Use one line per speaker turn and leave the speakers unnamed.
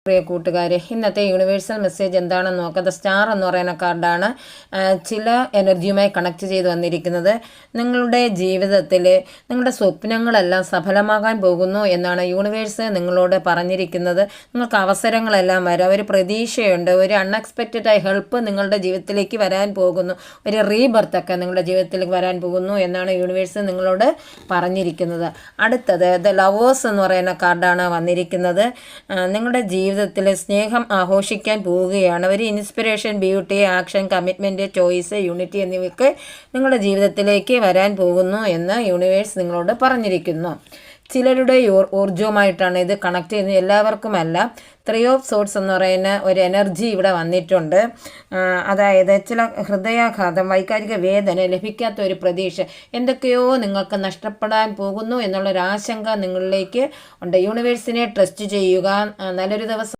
പ്രിയ കൂട്ടുകാരെ, ഇന്നത്തെ universal message എന്താണെന്ന് നോക്കാം. സ്റ്റാർ എന്ന് പറയുന്ന കാർഡാണ് ചില എനർജിയുമായി കണക്ട് ചെയ്ത് വന്നിരിക്കുന്നത്. നിങ്ങളുടെ ജീവിതത്തിൽ നിങ്ങളുടെ സ്വപ്നങ്ങളെല്ലാം സഫലമാകാൻ പോകുന്നു എന്നാണ് യൂണിവേഴ്സ് നിങ്ങളോട് പറഞ്ഞിരിക്കുന്നത്. നിങ്ങൾക്ക് അവസരങ്ങളെല്ലാം വരാം, ഒരു പ്രതീക്ഷയുണ്ട്, ഒരു അൺഎക്സ്പെക്റ്റഡായി ഹെൽപ്പ് നിങ്ങളുടെ ജീവിതത്തിലേക്ക് വരാൻ പോകുന്നു, ഒരു റീബർത്തൊക്കെ നിങ്ങളുടെ ജീവിതത്തിലേക്ക് വരാൻ പോകുന്നു എന്നാണ് യൂണിവേഴ്സ് നിങ്ങളോട് പറഞ്ഞിരിക്കുന്നത്. അടുത്തത് ദ ലവേഴ്സ് എന്ന് പറയുന്ന കാർഡാണ് വന്നിരിക്കുന്നത്. നിങ്ങളുടെ ജീവിതത്തിൽ സ്നേഹം ആഘോഷിക്കാൻ പോവുകയാണ്. ഒരു inspiration, beauty, action, commitment, choice, unity എന്നിവയൊക്കെ നിങ്ങളുടെ ജീവിതത്തിലേക്ക് വരാൻ പോകുന്നു എന്ന് യൂണിവേഴ്സ് നിങ്ങളോട് പറഞ്ഞിരിക്കുന്നു. ചിലരുടെ ഊർജ്ജവുമായിട്ടാണ് ഇത് കണക്ട് ചെയ്യുന്നത്, എല്ലാവർക്കുമല്ല. 3 ഓഫ് സോർട്സ് എന്ന് പറയുന്ന ഒരു എനർജി ഇവിടെ വന്നിട്ടുണ്ട്. അതായത് ചില ഹൃദയാഘാതം, വൈകാരിക വേദന, ലഭിക്കാത്ത ഒരു പ്രതീക്ഷ, എന്തൊക്കെയോ നിങ്ങൾക്ക് നഷ്ടപ്പെടാൻ പോകുന്നു എന്നുള്ളൊരു ആശങ്ക നിങ്ങളിലേക്ക് ഉണ്ട്. യൂണിവേഴ്സിനെ ട്രസ്റ്റ് ചെയ്യുക. നല്ലൊരു ദിവസം